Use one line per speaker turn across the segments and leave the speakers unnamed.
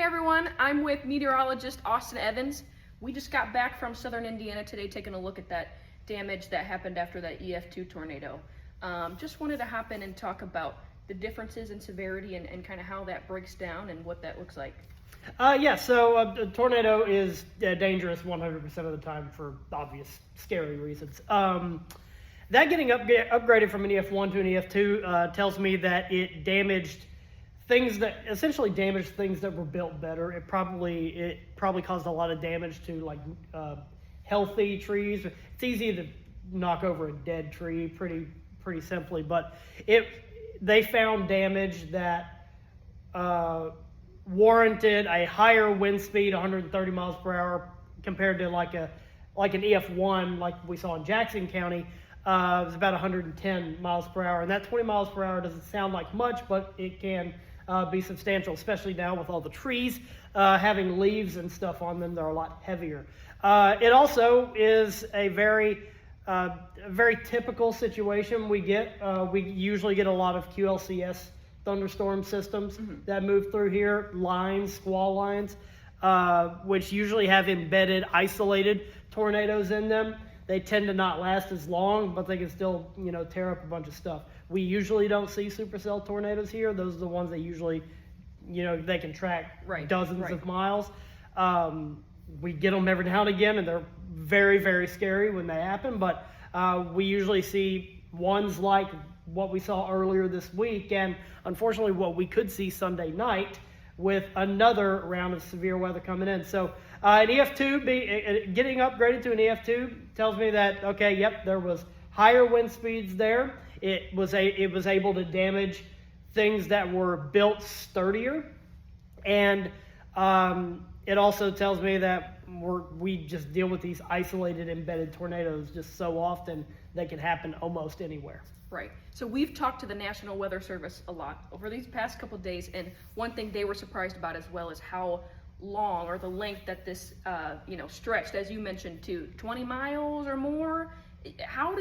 everyone, I'm with Meteorologist Austin Evans. We just got back from southern Indiana today taking a look at that damage that happened after that EF2 tornado. Just wanted to hop in and talk about the differences in severity and kind of how that breaks down and what that looks like.
So a tornado is dangerous 100% of the time for obvious, scary reasons. That getting upgraded from an EF1 to an EF2 tells me that it essentially damaged things that were built better. It probably caused a lot of damage to healthy trees. It's easy to knock over a dead tree pretty simply, but they found damage that warranted a higher wind speed, 130 miles per hour, compared to like an EF1 like we saw in Jackson County. It was about 110 miles per hour, and that 20 miles per hour doesn't sound like much, but it can be substantial, especially now with all the trees having leaves and stuff on them. They're a lot heavier. It also is a very typical situation we get. We usually get a lot of QLCS thunderstorm systems that move through here, squall lines, which usually have embedded, isolated tornadoes in them. They tend to not last as long, but they can still, tear up a bunch of stuff. We usually don't see supercell tornadoes here. Those are the ones that usually, they can track dozens of miles. We get them every now and again, and they're very, very scary when they happen. But we usually see ones like what we saw earlier this week, and unfortunately what we could see Sunday night with another round of severe weather coming in. So an EF2 getting upgraded to an EF2 tells me that, there was higher wind speeds there. It was able to damage things that were built sturdier, and it also tells me that we just deal with these isolated embedded tornadoes just so often. They can happen almost anywhere.
Right. So we've talked to the National Weather Service a lot over these past couple of days, and one thing they were surprised about as well is how long, or the length that this stretched, as you mentioned, to 20 miles or more. How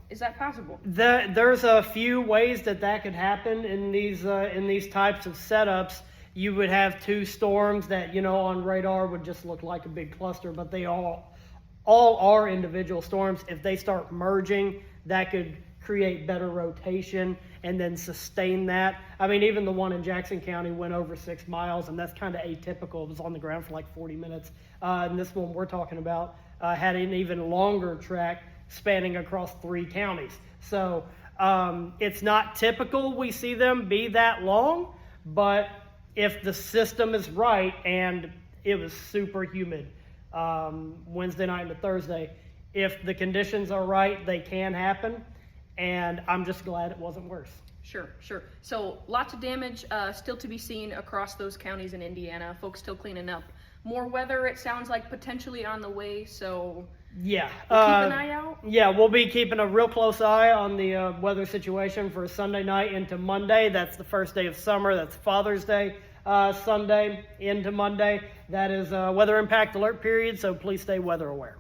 is that possible?
There's a few ways that could happen in these types of setups. You would have two storms that on radar would just look like a big cluster, but they all are individual storms. If they start merging, that could create better rotation and then sustain that. I mean, even the one in Jackson County went over 6 miles, and that's kind of atypical. It was on the ground for like 40 minutes. And this one we're talking about had an even longer track spanning across 3 counties. So it's not typical we see them be that long, but if the system is right, and it was super humid Wednesday night into Thursday, if the conditions are right, they can happen. And I'm just glad it wasn't worse.
Sure. So lots of damage still to be seen across those counties in Indiana. Folks still cleaning up. More weather, it sounds like, potentially on the way. So we'll keep an eye out. Yeah,
we'll be keeping a real close eye on the weather situation for Sunday night into Monday. That's the first day of summer. That's Father's Day. Sunday into Monday. That is weather impact alert period. So please stay weather aware.